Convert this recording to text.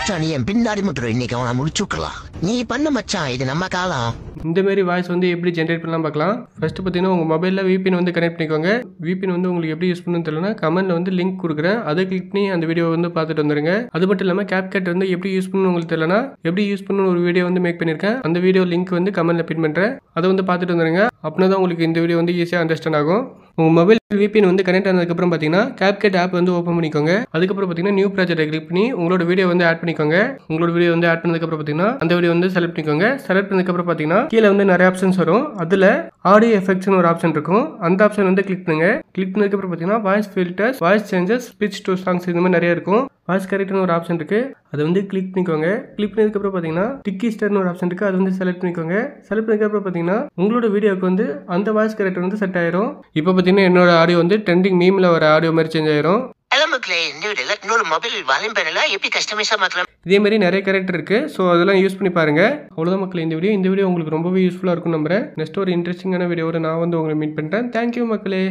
மச்சான், நீ என் பின்னாடி மட்டும் இன்னைக்கு அவனை முடிச்சுக்கலாம். நீ பண்ண மச்சான், இது நம்ம காலம். இந்த மாதிரி வாய்ஸ் வந்து எப்படி ஜென்ரேட் பண்ணலாம் பார்க்கலாம். ஃபர்ஸ்ட் பார்த்தீங்கன்னா உங்கள் மொபைலில் VPN வந்து கனெக்ட் பண்ணிக்கோங்க. VPN வந்து உங்களுக்கு எப்படி யூஸ் பண்ணணும்னு தெரியலனா கமெண்ட்ல வந்து லிங்க் கொடுக்குறேன், அதை கிளிக் பண்ணி அந்த வீடியோ வந்து பார்த்துட்டு வந்துருங்க. அது மட்டும் இல்லாமல் CapCut வந்து எப்படி யூஸ் பண்ணணும் உங்களுக்கு தெரியலனா எப்படி யூஸ் பண்ணணும் ஒரு வீடியோ வந்து மேக் பண்ணியிருக்கேன். அந்த வீடியோ லிங்க் வந்து கமெண்ட்ல பின் பண்ணுறேன், அதை வந்து பார்த்துட்டு வந்துருங்க. அப்படின்னா தான் உங்களுக்கு இந்த வீடியோ வந்து ஈஸியாக அண்டர்ஸ்டாண்ட் ஆகும். உங்கள் மொபைல் VPN வந்து கனெக்ட் ஆனதுக்கப்புறம் பார்த்தீங்கன்னா CapCut ஆப் வந்து ஓப்பன் பண்ணிக்கோங்க. அதுக்கப்புறம் பார்த்தீங்கன்னா நியூ ப்ராஜெக்ட்டை கிளிக் பண்ணி உங்களோட வீடியோ வந்து ஆட் பண்ணிக்கோங்க. உங்களோட வீடியோ வந்து ஆட் பண்ணதுக்கப்புறம் பார்த்தீங்கன்னா அந்த வீடியோ வந்து செலக்ட் பண்ணிக்கோங்க. செலக்ட் பண்ணதுக்கப்புறம் பார்த்தீங்கன்னா கீழே வந்து நிறைய ஆப்ஷன்ஸ் வரும். அதில் ஆடியோ எஃபெக்ட்ஸ்னு ஒரு ஆப்ஷன் இருக்கும். அந்த ஆப்ஷன் வந்து கிளிக் பண்ணுங்க. கிளிக் பண்ணதுக்கப்புறம் பார்த்தீங்கன்னா voice filters, voice changes, speech to songs இந்த மாதிரி நிறைய இருக்கும். வாய்ஸ் கரெக்ட்னு ஒரு ஆப்ஷன் இருக்கு, அதை வந்து கிளிக் பண்ணிக்கோங்க. கிளிக் பண்ணதுக்கப்புறம் பார்த்தீங்கன்னா டிக்கிஸ்டர்னு ஒரு ஆப்ஷன் இருக்கு, அதை வந்து செலக்ட் பண்ணிக்கோங்க. செலக்ட் பண்ணதுக்கப்புறம் பார்த்தீங்கன்னா உங்களோட வீடியோக்கு வந்து அந்த வாய்ஸ் கரெக்டர் வந்து செட் ஆயிரும். இப்போ பார்த்தீங்கன்னா என்னோட ஆடியோ வந்து ட்ரெண்டிங் மீம்ல வர ஆடியோ மாதிரி சேஞ்ச் ஆயிரும். இன்னொரு மொபைல் வால்யூம் பேனல் எப்படி கஸ்டமைஸா மாத்தலாம். இதே மாதிரி நிறைய கேரக்டர் இருக்கு, ஸோ அதெல்லாம் யூஸ் பண்ணி பாருங்க. அவ்வளோதான் மக்களே இந்த வீடியோ உங்களுக்கு ரொம்பவே யூஸ்ஃபுல்லாக இருக்கும் நம்புறேன். நெக்ஸ்ட் ஒரு இன்ட்ரெஸ்டிங்கான வீடியோட நான் வந்து உங்களை மீட் பண்ணுறேன். தேங்க்யூ மக்களே.